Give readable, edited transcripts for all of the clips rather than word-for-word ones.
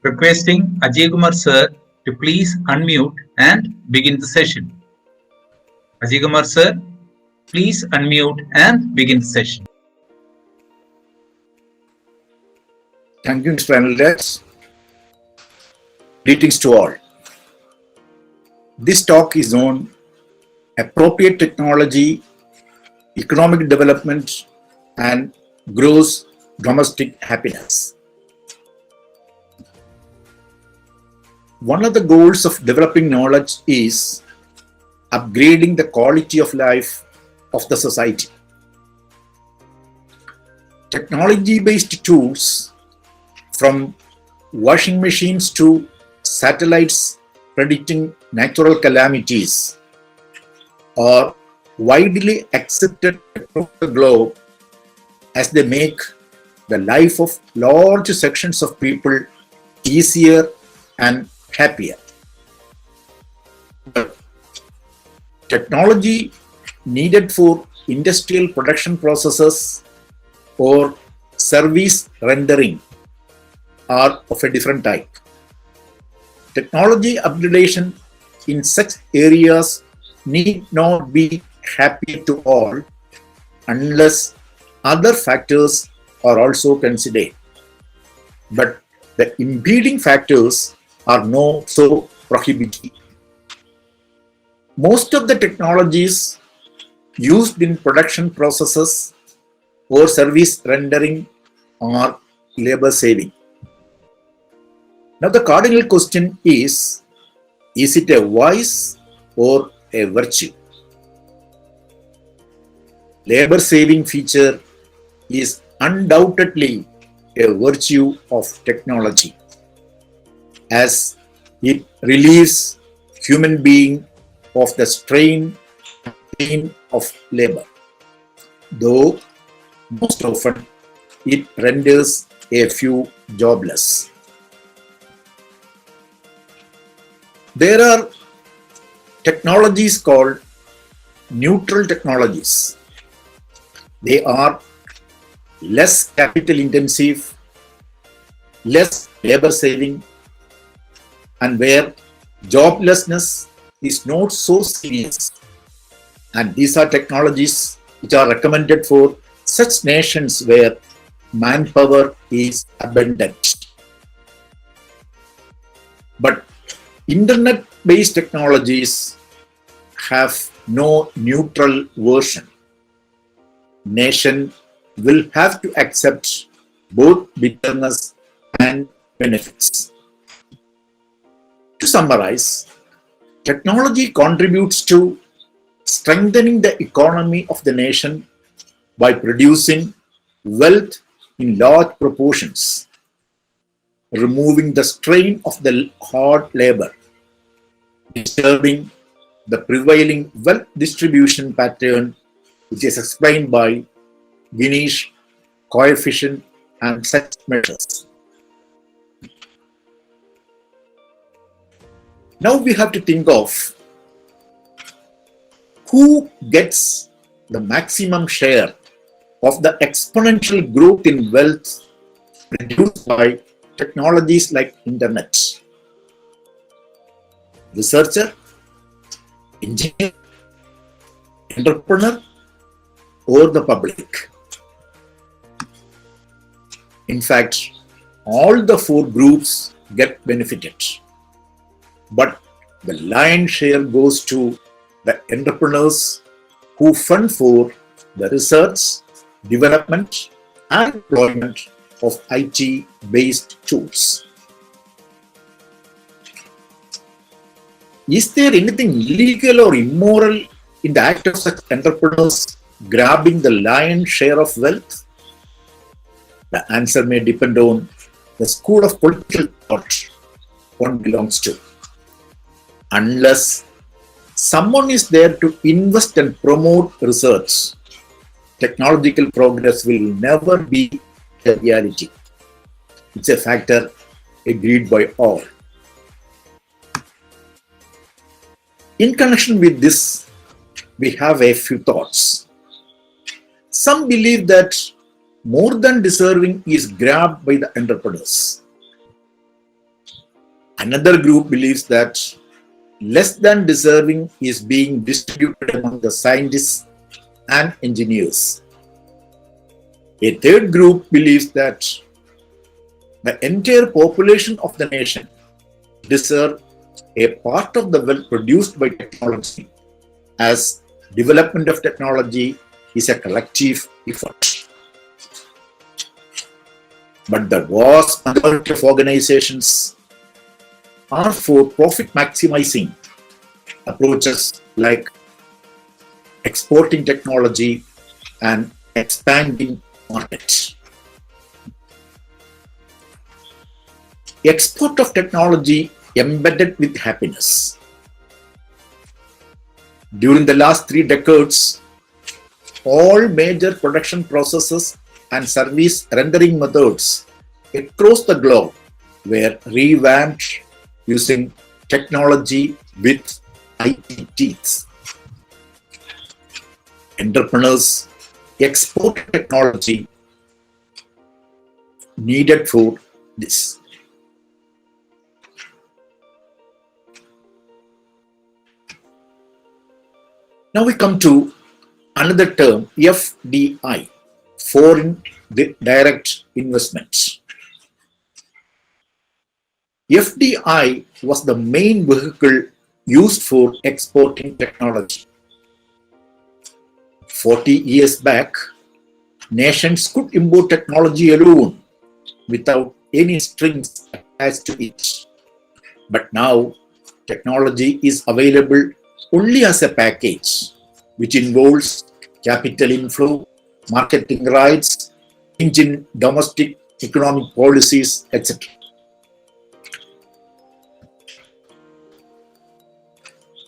Requesting Ajayakumar sir to please unmute and begin the session. Ajayakumar sir, please unmute and begin the session. Thank you, Mr. Anil. Greetings to all. This talk is on appropriate technology, economic development, and gross domestic happiness. One of the goals of developing knowledge is upgrading the quality of life of the society. Technology-based tools, from washing machines to satellites predicting natural calamities, are widely accepted across the globe as they make the life of large sections of people easier and happier. But technology needed for industrial production processes or service rendering are of a different type. Technology upgradation in such areas need not be happy to all unless other factors are also considered. But the impeding factors are not so prohibitive. Most of the technologies used in production processes or service rendering are labor saving. Now the cardinal question is it a vice or a virtue? Labor saving feature is undoubtedly a virtue of technology, as it relieves human being of the strain and pain of labor, though most often it renders a few jobless. There are technologies called neutral technologies. They are less capital intensive, less labor saving, and where joblessness is not so serious. And these are technologies which are recommended for such nations where manpower is abundant. But internet-based technologies have no neutral version. Nation will have to accept both bitterness and benefits. To summarize, technology contributes to strengthening the economy of the nation by producing wealth in large proportions, removing the strain of the hard labor, disturbing the prevailing wealth distribution pattern, which is explained by Ginish coefficient and such measures. Now we have to think of who gets the maximum share of the exponential growth in wealth produced by technologies like internet. Researcher, engineer, entrepreneur, or the public. In fact, all the four groups get benefited. But the lion's share goes to the entrepreneurs who fund for the research, development, and deployment of IT-based tools. Is there anything illegal or immoral in the act of such entrepreneurs grabbing the lion's share of wealth? The answer may depend on the school of political thought one belongs to. Unless someone is there to invest and promote research, technological progress will never be a reality. It's a factor agreed by all. In connection with this, we have a few thoughts. Some believe that more than deserving is grabbed by the entrepreneurs. Another group believes that less than deserving is being distributed among the scientists and engineers. A third group believes that the entire population of the nation deserve a part of the wealth produced by technology, as development of technology is a collective effort. But the vast majority of organizations are for profit maximizing approaches like exporting technology and expanding markets. Export of technology embedded with happiness. During the last 3 decades, all major production processes and service rendering methods across the globe were revamped using technology with IT teeth. Entrepreneurs export technology needed for this. Now we come to another term, FDI, foreign direct investments. FDI was the main vehicle used for exporting technology. 40 years back, nations could import technology alone without any strings attached to it. But now, technology is available only as a package, which involves capital inflow, marketing rights, change in domestic economic policies, etc.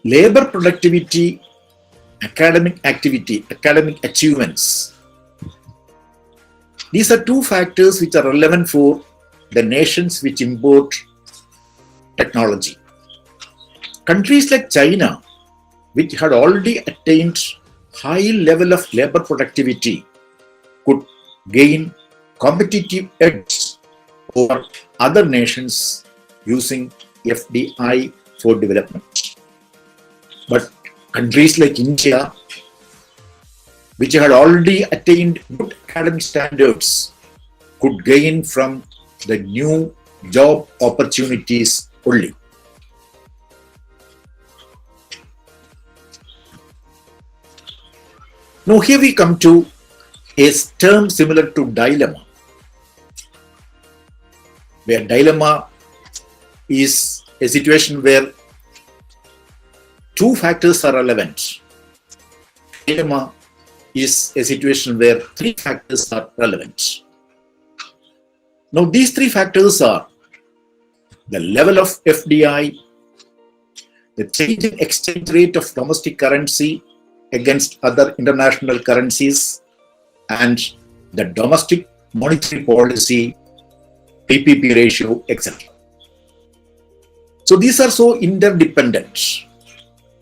Labor productivity, academic activity, academic achievements. These are 2 factors which are relevant for the nations which import technology. Countries like China, which had already attained high level of labor productivity, could gain competitive edge over other nations using FDI for development. But countries like India, which had already attained good academic standards, could gain from the new job opportunities only. Now here we come to a term similar to dilemma, where dilemma is a situation where 2 factors are relevant. Dilemma is a situation where 3 factors are relevant. Now these 3 factors are the level of FDI, the changing exchange rate of domestic currency against other international currencies, and the domestic monetary policy, PPP ratio, etc. So these are so interdependent,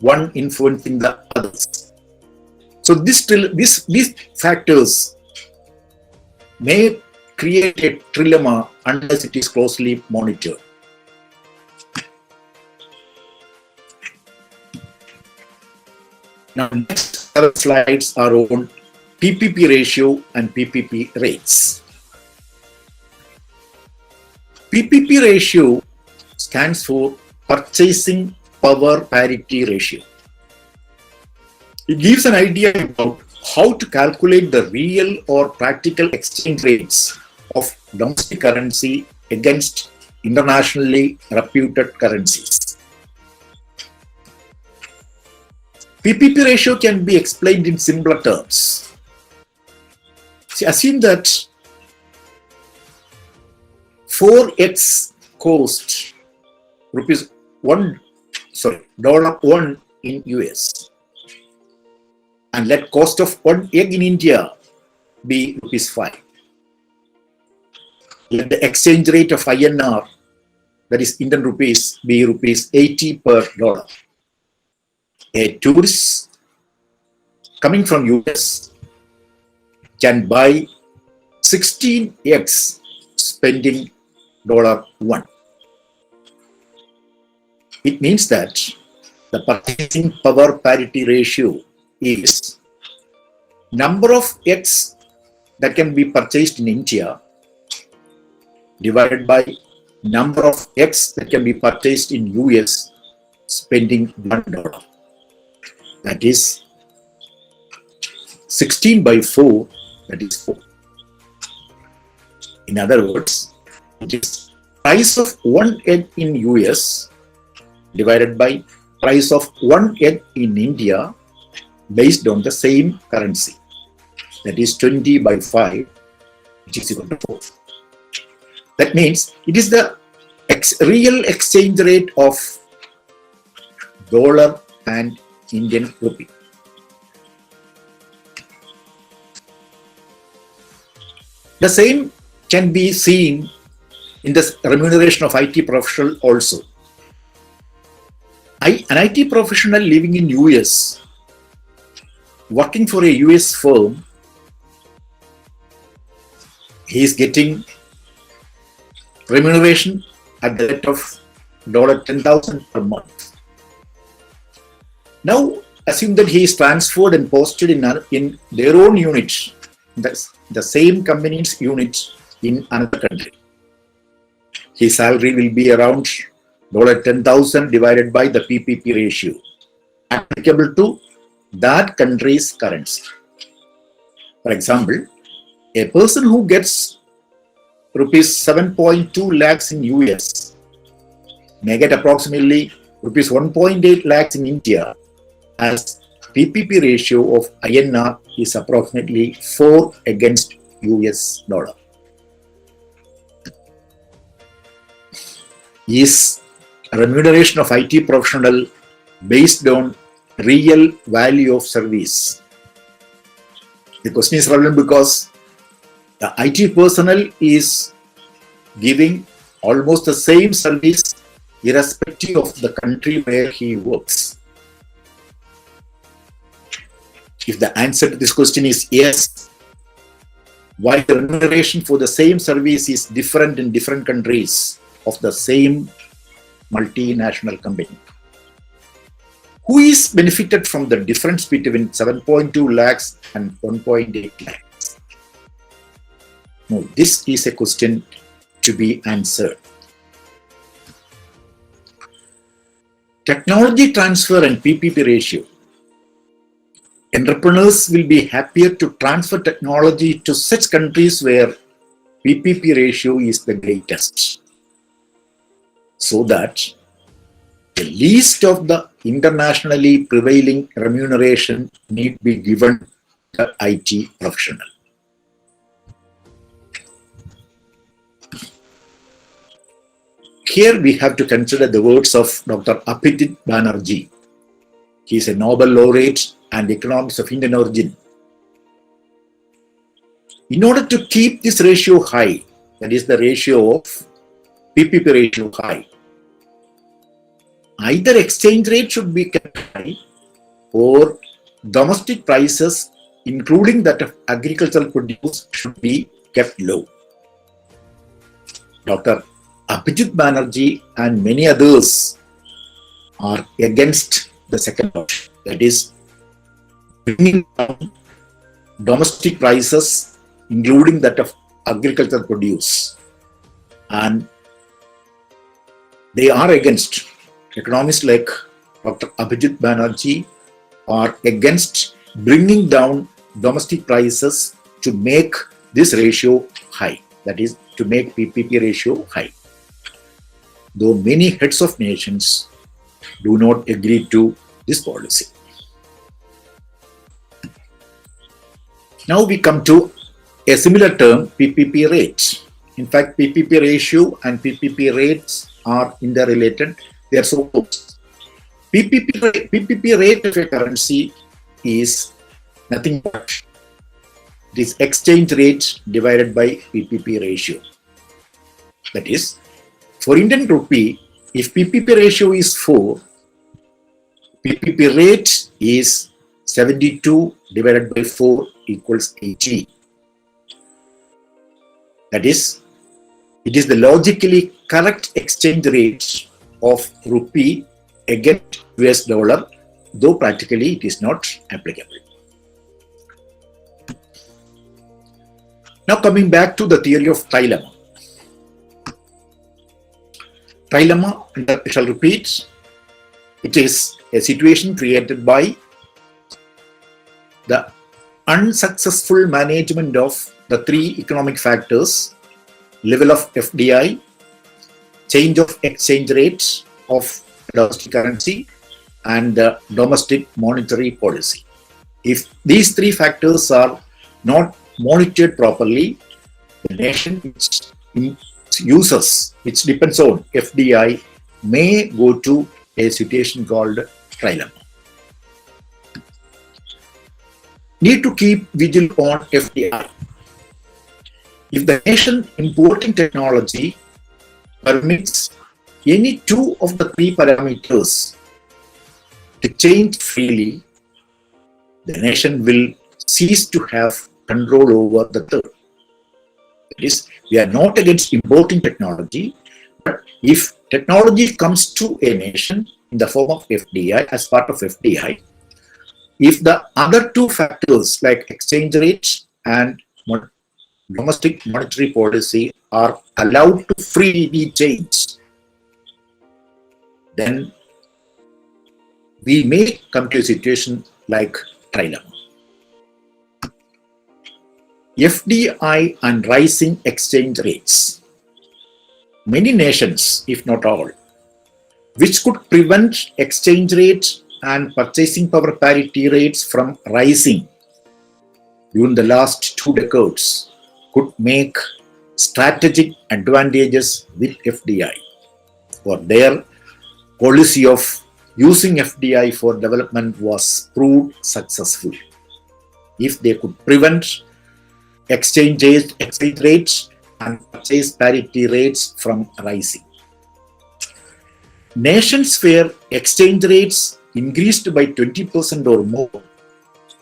one influencing the others. So these factors may create a trilemma unless it is closely monitored. Now, next slides are on PPP ratio and PPP rates. PPP ratio stands for Purchasing Power Parity Ratio. It gives an idea about how to calculate the real or practical exchange rates of domestic currency against internationally reputed currencies. PPP ratio can be explained in simpler terms. See, assume that 4x cost $1 in US, and let cost of 1 egg in India be ₹5. Let the exchange rate of INR, that is Indian rupees, be ₹80 per dollar. A tourist coming from US can buy 16 eggs spending $1. It means that the purchasing power parity ratio is number of eggs that can be purchased in India divided by number of eggs that can be purchased in US spending $1. That is 16 by 4, that is 4. In other words, it is price of one egg in US divided by price of one egg in India based on the same currency. That is 20 by 5, which is equal to 4. That means it is the real exchange rate of dollar and Indian rupee. The same can be seen in the remuneration of IT professional also. An IT professional living in US, working for a US firm, he is getting remuneration at the rate of $10,000 per month. Now, assume that he is transferred and posted in their own unit, the same company's unit in another country. His salary will be around $10,000 divided by the PPP ratio, applicable to that country's currency. For example, a person who gets rupees 7.2 lakhs in US may get approximately rupees 1.8 lakhs in India, as PPP ratio of INR is approximately 4 against US dollar. Is remuneration of IT professional based on real value of service? The question is relevant because the IT personnel is giving almost the same service irrespective of the country where he works. If the answer to this question is yes, why the remuneration for the same service is different in different countries of the same multinational company? Who is benefited from the difference between 7.2 lakhs and 1.8 lakhs? No, this is a question to be answered. Technology transfer and PPP ratio. Entrepreneurs will be happier to transfer technology to such countries where PPP ratio is the greatest, so that the least of the internationally prevailing remuneration need be given to the IT professional. Here we have to consider the words of Dr. Abhijit Banerjee. He is a Nobel laureate and economist of Indian origin. In order to keep this ratio high, that is the ratio of PPP ratio high, either exchange rate should be kept high or domestic prices, including that of agricultural produce, should be kept low. Dr. Abhijit Banerjee and many others are against the second option, that is bringing down domestic prices, including that of agricultural produce. And they are against, economists like Dr. Abhijit Banerjee are against bringing down domestic prices to make this ratio high, that is to make PPP ratio high. Though many heads of nations do not agree to this policy. Now we come to a similar term, PPP rate. In fact, PPP ratio and PPP rates are interrelated. They are so close. PPP rate of a currency is nothing but this exchange rate divided by PPP ratio. That is, for Indian rupee, if PPP ratio is 4, PPP rate is 72 divided by 4 equals 80. That is, it is the logically correct exchange rate of rupee against US dollar, though practically it is not applicable. Now coming back to the theory of trilemma. Trilemma, and I shall repeat, it is a situation created by the unsuccessful management of the three economic factors: level of FDI, change of exchange rates of domestic currency, and the domestic monetary policy. If these three factors are not monitored properly, the nation which depends on FDI may go to a situation called trilemma. Need to keep vigil on FDI. If the nation importing technology permits any two of the three parameters to change freely, the nation will cease to have control over the third. That is, we are not against importing technology, but if technology comes to a nation in the form of FDI, as part of FDI, if the other two factors like exchange rates and domestic monetary policy are allowed to freely change, then we may come to a situation like trilemma. FDI and rising exchange rates. Many nations, if not all, which could prevent exchange rate and purchasing power parity rates from rising during the last 2 decades, could make strategic advantages with FDI, or their policy of using FDI for development was proved successful. If they could prevent exchange rates and purchase parity rates from rising. Nations where exchange rates increased by 20% or more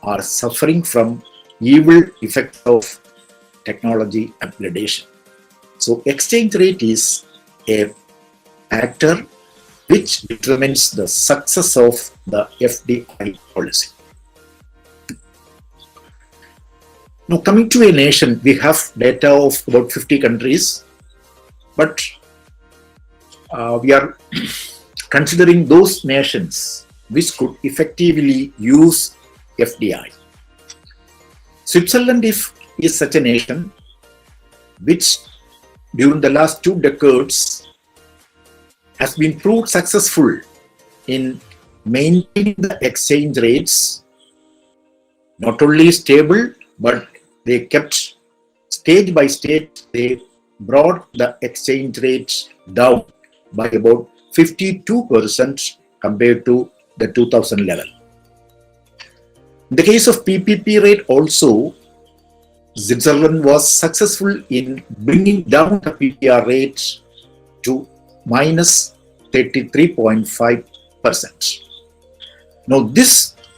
are suffering from evil effects of technology upgradation. So exchange rate is a factor which determines the success of the FDI policy. Now coming to a nation, we have data of about 50 countries, but we are considering those nations which could effectively use FDI. Switzerland is such a nation which during the last 2 decades has been proved successful in maintaining the exchange rates, not only stable, but they kept stage by stage, they brought the exchange rates down by about 52% compared to the 2000 level. In the case of PPP rate also, Switzerland was successful in bringing down the PPR rate to minus 33.5%. Now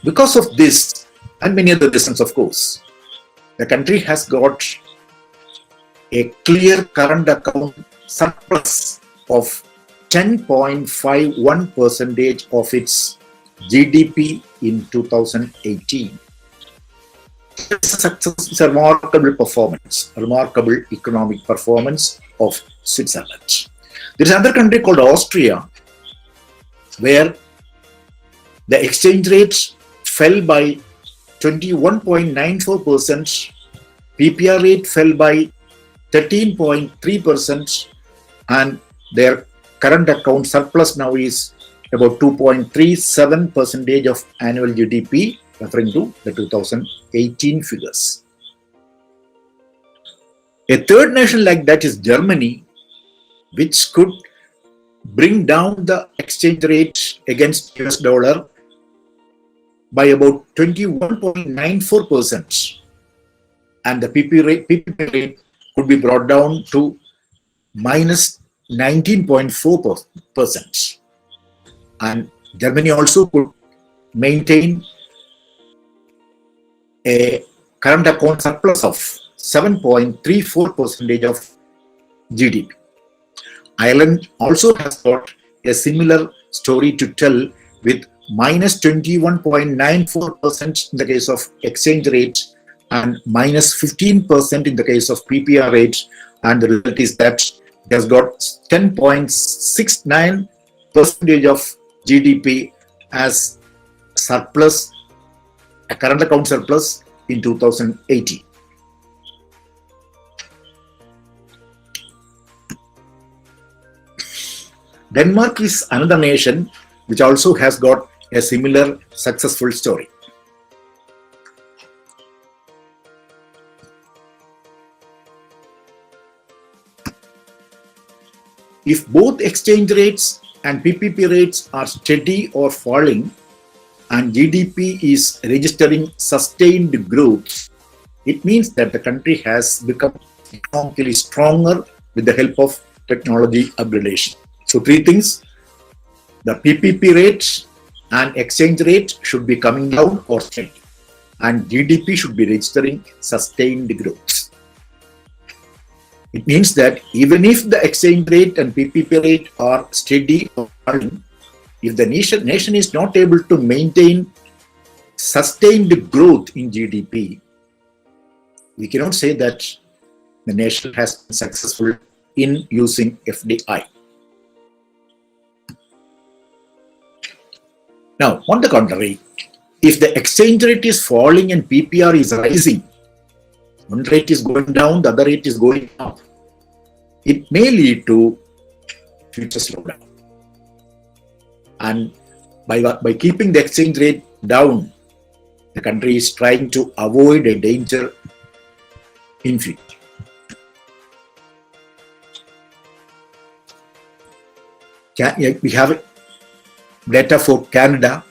because of this and many other reasons, of course, the country has got a clear current account surplus of 10.51% of its GDP in 2018. It's a remarkable performance, a remarkable economic performance of Switzerland. There is another country called Austria, where the exchange rate fell by 21.94%, PPR rate fell by 13.3%, and their current account surplus now is about 2.37% of annual GDP, referring to the 2018 figures. A third nation like that is Germany, which could bring down the exchange rate against US dollar by about 21.94%, and the PPP rate could be brought down to minus 19.4%. And Germany also could maintain a current account surplus of 7.34% of GDP. Ireland also has got a similar story to tell, with minus 21.94% in the case of exchange rate and minus 15% in the case of PPR rate. And the result is that it has got 10.69% of GDP as surplus, a current account surplus in 2018. Denmark is another nation which also has got a similar successful story. If both exchange rates and PPP rates are steady or falling and GDP is registering sustained growth, it means that the country has become economically stronger with the help of technology upgradation. So three things: the PPP rate and exchange rate should be coming down or steady, and GDP should be registering sustained growth. It means that even if the exchange rate and PPP rate are steady or falling, if the nation is not able to maintain sustained growth in GDP, we cannot say that the nation has been successful in using FDI. Now, on the contrary, if the exchange rate is falling and PPR is rising, one rate is going down, the other rate is going up, it may lead to future slowdown. And by keeping the exchange rate down, the country is trying to avoid a danger in future. We have data for Canada.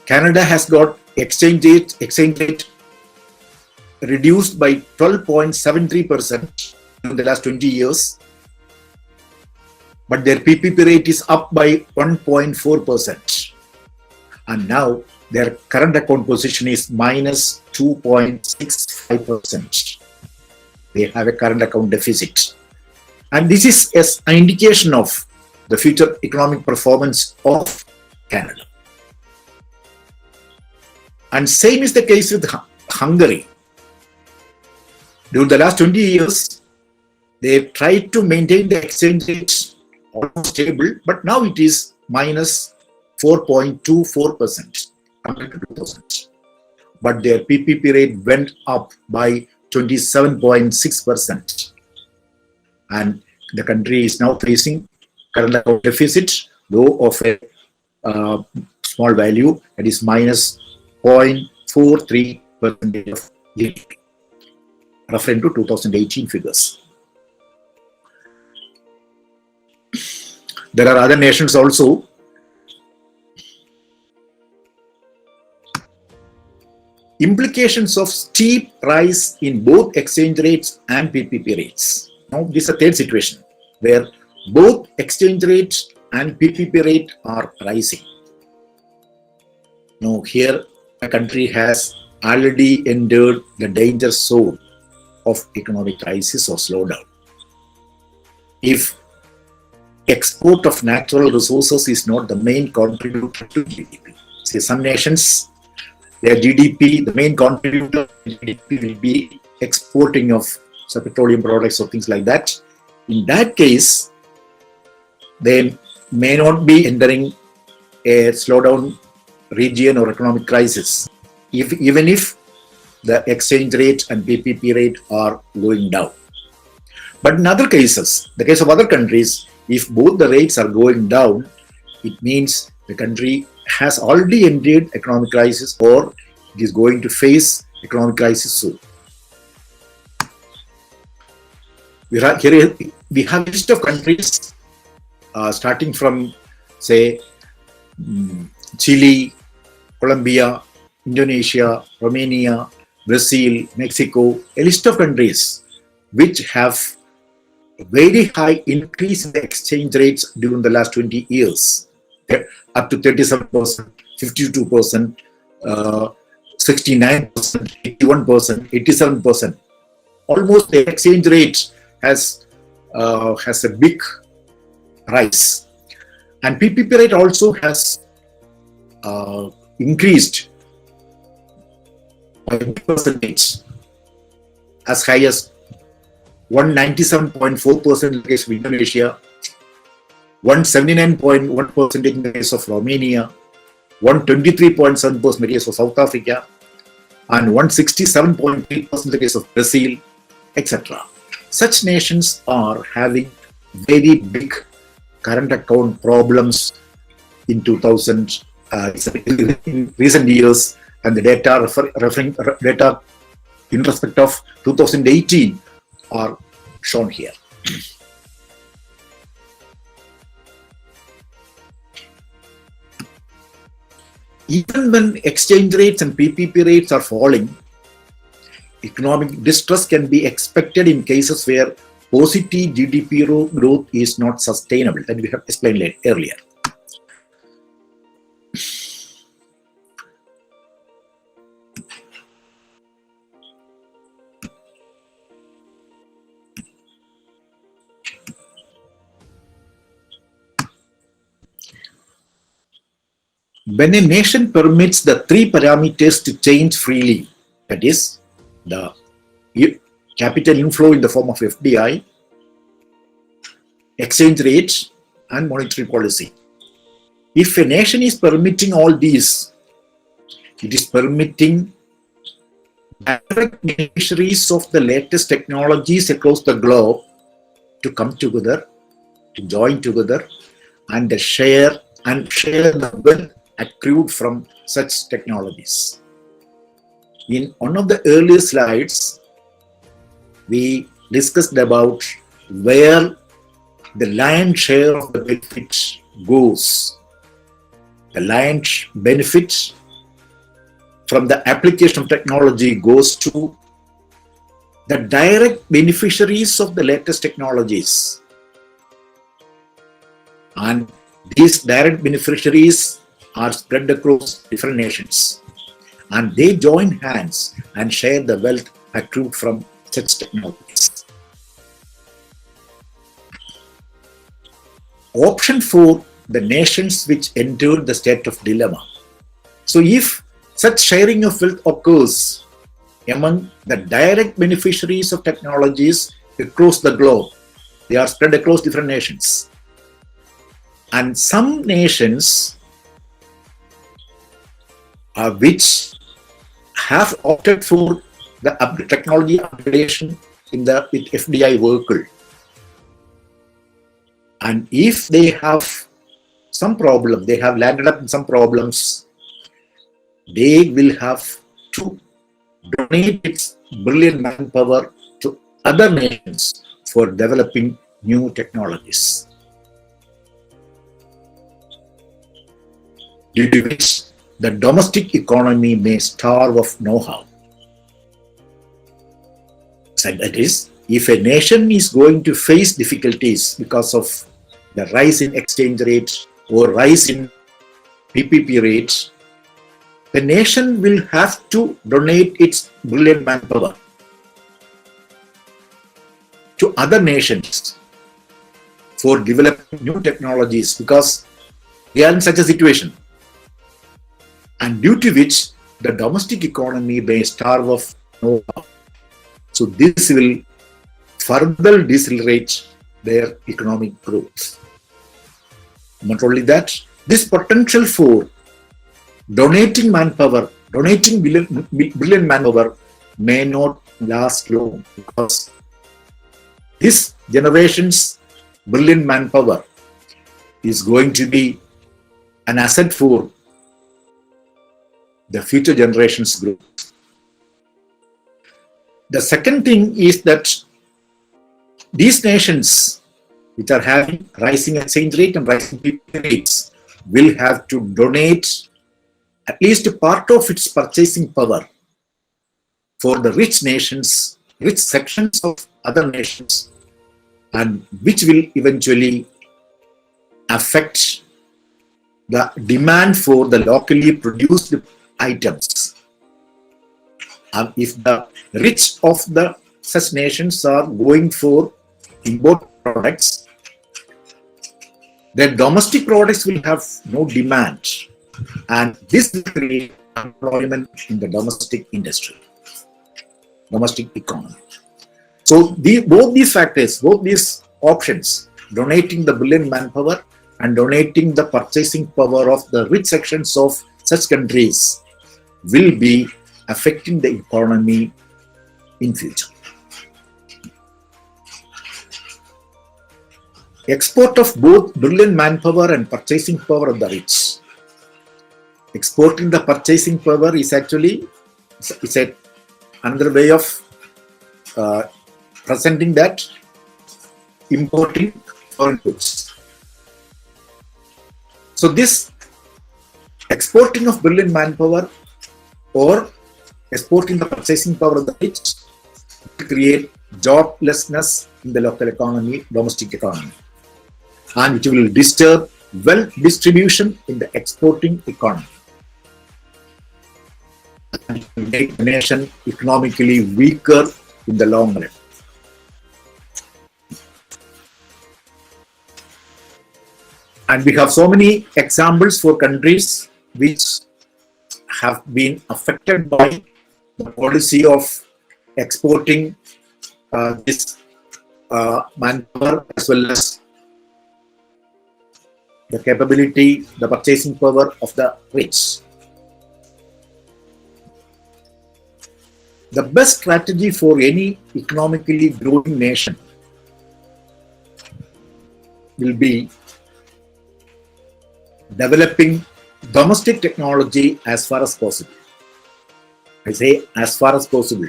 Canada has got exchange rate reduced by 12.73% in the last 20 years, but their PPP rate is up by 1.4%, and now their current account position is minus 2.65%. They have a current account deficit, and this is an indication of the future economic performance of Canada. And same is the case with Hungary. During the last 20 years, they've tried to maintain the exchange rate almost stable, but now it is minus 4.24% compared to 2000. But their PPP rate went up by 27.6%. And the country is now facing current account deficit, though of a small value, that is minus 0.43% of GDP, referring to 2018 figures. There are other nations also. Implications of steep rise in both exchange rates and PPP rates. Now, this is a third situation where both exchange rate and PPP rate are rising. Now, here a country has already entered the danger zone of economic crisis or slowdown. If export of natural resources is not the main contributor to GDP. See, some nations, their GDP, the main contributor to GDP will be exporting of petroleum products or things like that. In that case, they may not be entering a slowdown region or economic crisis, even if the exchange rate and PPP rate are going down. But in other cases, the case of other countries, if both the rates are going down, it means the country has already entered economic crisis or it is going to face economic crisis soon. We have a list of countries starting from, say, Chile, Colombia, Indonesia, Romania, Brazil, Mexico, a list of countries which have a very high increase in the exchange rates during the last 20 years, up to 37%, 52%, 69%, 81%, 87%. Almost the exchange rate has a big rise. And PPP rate also has increased by percentage as high as 197.4% in the case of Indonesia, 179.1% in the case of Romania, 123.7% in the case of South Africa, and 167.8% in the case of Brazil, etc. Such nations are having very big current account problems in 2000 in recent years, and the data data in respect of 2018 are shown here. Even when exchange rates and PPP rates are falling, economic distress can be expected in cases where positive GDP growth is not sustainable, that we have explained earlier. When a nation permits the three parameters to change freely, that is, the capital inflow in the form of FDI, exchange rate, and monetary policy. If a nation is permitting all these, it is permitting direct beneficiaries of the latest technologies across the globe to come together, to join together, and share the wealth accrued from such technologies. In one of the earlier slides, we discussed about where the lion's share of the benefit goes. The lion's benefit from the application of technology goes to the direct beneficiaries of the latest technologies. And these direct beneficiaries are spread across different nations, and they join hands and share the wealth accrued from such technologies. Option 4, the nations which entered the state of dilemma. So if such sharing of wealth occurs among the direct beneficiaries of technologies across the globe, they are spread across different nations. And some nations which have opted for the technology upgradation with FDI vehicle. And if they have some problem, they have landed up in some problems, they will have to donate its brilliant manpower to other nations for developing new technologies. Due to which the domestic economy may starve of know-how. So that is, if a nation is going to face difficulties because of the rise in exchange rate or rise in PPP rates, the nation will have to donate its brilliant manpower to other nations for developing new technologies because they are in such a situation, and due to which the domestic economy may starve of know-how. So this will further decelerate their economic growth. Not only that, this potential for donating manpower, donating brilliant manpower may not last long, because this generation's brilliant manpower is going to be an asset for the future generations' growth. The second thing is that these nations which are having rising exchange rate and rising PPP rates will have to donate at least a part of its purchasing power for the rich nations, rich sections of other nations, and which will eventually affect the demand for the locally produced items. And if the rich of the such nations are going for import products, Their domestic products will have no demand, and this will create employment in the domestic industry, domestic economy. So both these factors, both these options, donating the brilliant manpower and donating the purchasing power of the rich sections of such countries, will be affecting the economy in future. Export of both brilliant manpower and purchasing power of the rich. Exporting the purchasing power is actually another way of presenting that importing foreign goods. So this exporting of brilliant manpower or exporting the purchasing power of the rich will create joblessness in the local economy, domestic economy, and it will disturb wealth distribution in the exporting economy, and it will make the nation economically weaker in the long run. And we have so many examples for countries which have been affected by the policy of exporting this manpower as well as the capability, the purchasing power of the rich. The best strategy for any economically growing nation will be developing domestic technology as far as possible. I say as far as possible.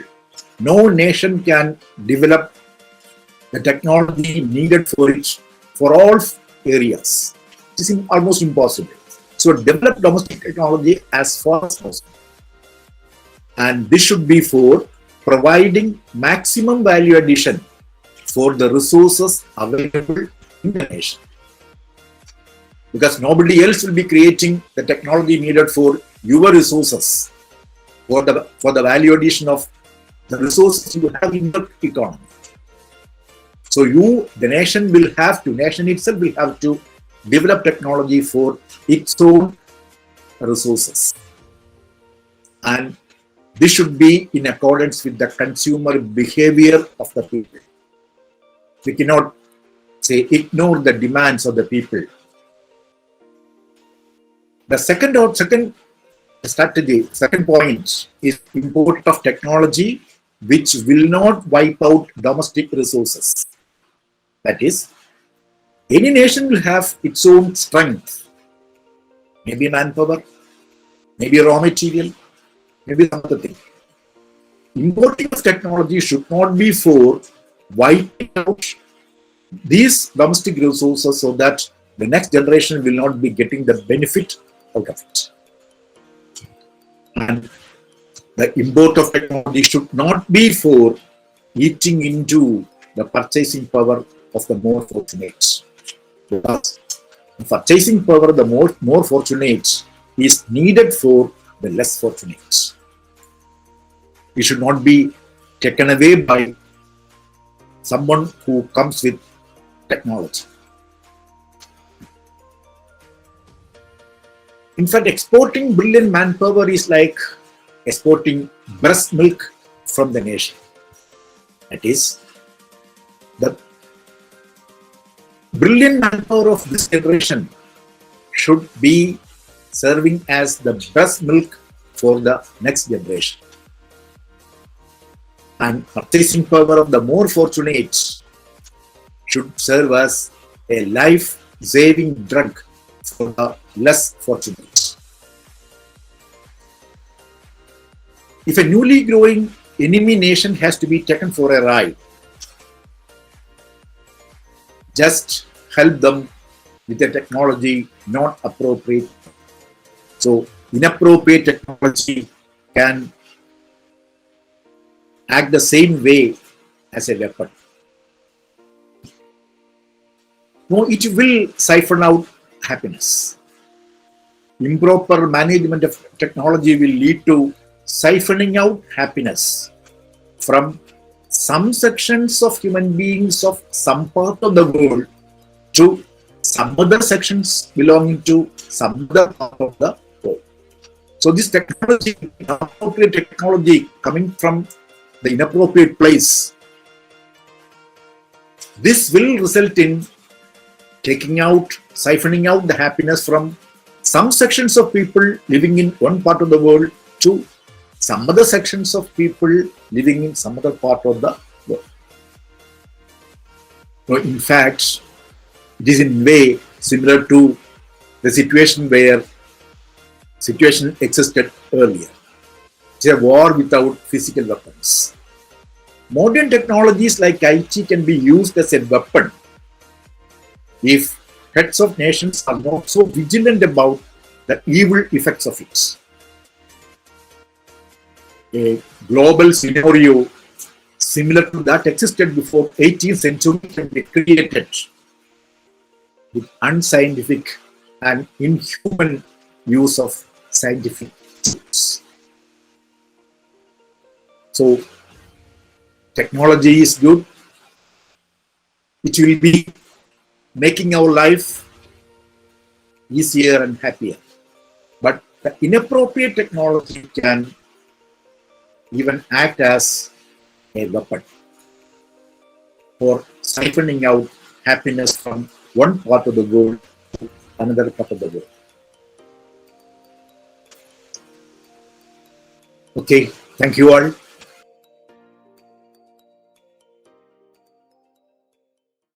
No nation can develop the technology needed for it for all areas. It is almost impossible. So develop domestic technology as far as possible. And this should be for providing maximum value addition for the resources available in the nation. Because nobody else will be creating the technology needed for your resources, for the value addition of the resources you have in the economy. So the nation itself will have to develop technology for its own resources. And this should be in accordance with the consumer behavior of the people. We cannot say ignore the demands of the people. The second strategy, second point is import of technology which will not wipe out domestic resources. That is, any nation will have its own strength, maybe manpower, maybe raw material, maybe some other thing. Importing of technology should not be for wiping out these domestic resources so that the next generation will not be getting the benefit out of it. And the import of technology should not be for eating into the purchasing power of the more fortunate. Because the purchasing power of the more fortunate is needed for the less fortunate. It should not be taken away by someone who comes with technology. In fact, exporting brilliant manpower is like exporting breast milk from the nation. That is, the brilliant manpower of this generation should be serving as the breast milk for the next generation. And purchasing power of the more fortunate should serve as a life-saving drug for the less fortunate. If a newly growing enemy nation has to be taken for a ride, just help them with a technology not appropriate. So inappropriate technology can act the same way as a weapon. No, it will siphon out happiness. Improper management of technology will lead to siphoning out happiness from some sections of human beings of some part of the world to some other sections belonging to some other part of the world. So this technology, inappropriate technology coming from the inappropriate place, this will result in taking out, siphoning out the happiness from some sections of people living in one part of the world to some other sections of people living in some other part of the world. So in fact, it is in a way similar to the situation existed earlier. It's a war without physical weapons. Modern technologies like IT can be used as a weapon if heads of nations are not so vigilant about the evil effects of it. A global scenario similar to that existed before 18th century can be created with unscientific and inhuman use of scientific tools. So technology is good. It will be making our life easier and happier. But the inappropriate technology can even act as a weapon for siphoning out happiness from one part of the world to another part of the world. Okay, thank you all.